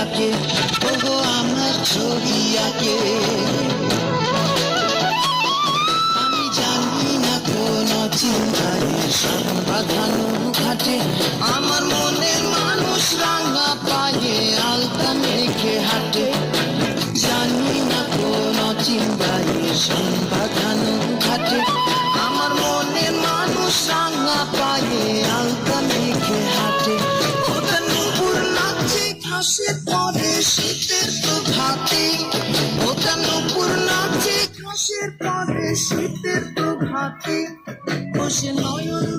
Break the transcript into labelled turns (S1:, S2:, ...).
S1: আঁকে ওগো আমার ছবি আঁকে। আমি জানি না কোন চিন্তায় বাঁধানো ঘাটে আমার মনের মানুষ রাঙা পায়ে আলতা মেখে হাঁটে। জানি না কোন চিন্তায় বাঁধানো ঘাটে আমার মনের মানুষ রাঙা পায়ে আলতা মেখে হাঁটে। ওটা নুপুর নাচে ঘাসের পরে শীতের প্রভাতে, ওটা নুপুর নাচে ঘাসের পরে শীতের প্রভাতে, বসে নয়ন